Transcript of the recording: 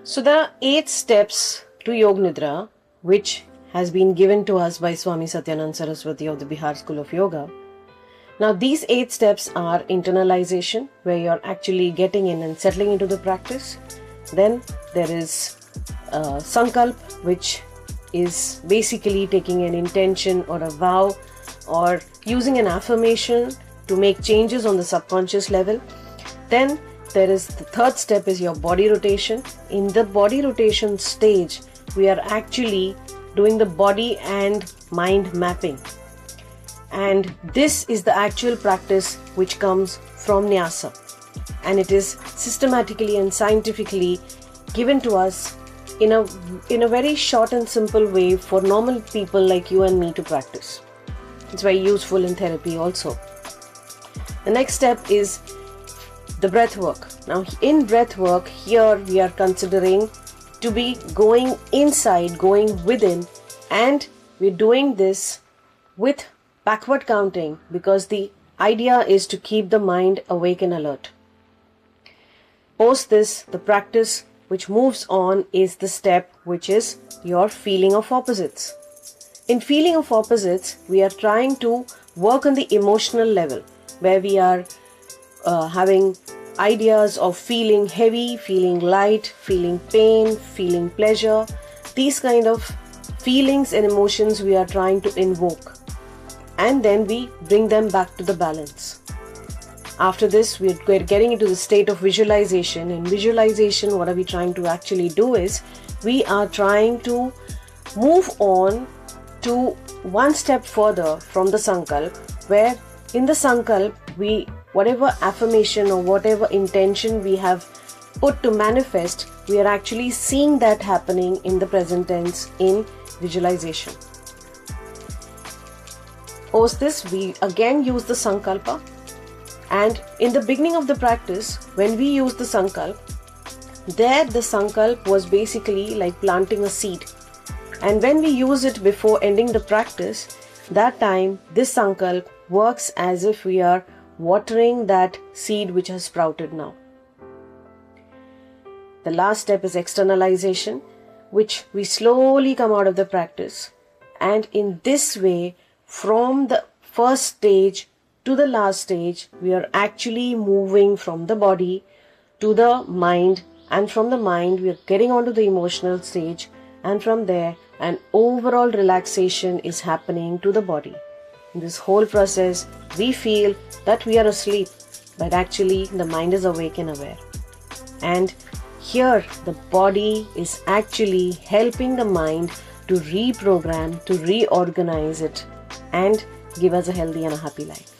So there are 8 steps to Yoga Nidra, which has been given to us by Swami Satyananda Saraswati of the Bihar School of Yoga. Now these 8 steps are internalization, where you're actually getting in and settling into the practice. Then there is Sankalpa, which is basically taking an intention or a vow or using an affirmation to make changes on the subconscious level. Then there is the third step is your body rotation. In the body rotation stage, we are actually doing the body and mind mapping. And this is the actual practice which comes from Nyasa. And it is systematically and scientifically given to us in a very short and simple way for normal people like you and me to practice. It's very useful in therapy also. The next step is the breath work. Now in breath work, here we are considering to be going inside, going within, and we're doing this with backward counting because the idea is to keep the mind awake and alert. Post this, the practice which moves on is the step which is your feeling of opposites. In feeling of opposites, we are trying to work on the emotional level where we are having ideas of feeling heavy, feeling light, feeling pain, feeling pleasure. These kind of feelings and emotions we are trying to invoke. And then we bring them back to the balance. After this, we're getting into the state of visualization. In visualization, what are we trying to actually do is, we are trying to move on to one step further from the Sankalp, where in the Sankalp, whatever affirmation or whatever intention we have put to manifest, we are actually seeing that happening in the present tense in visualization. Post this, we again use the Sankalpa. And in the beginning of the practice, when we use the Sankalp, there the Sankalp was basically like planting a seed. And when we use it before ending the practice, that time this Sankalp works as if we are watering that seed which has sprouted now. The last step is externalisation, which we slowly come out of the practice. And in this way, from the first stage to the last stage, we are actually moving from the body to the mind, and from the mind we are getting onto the emotional stage, and from there an overall relaxation is happening to the body. In this whole process, we feel that we are asleep, but actually the mind is awake and aware. And here the body is actually helping the mind to reprogram, to reorganize it, and give us a healthy and a happy life.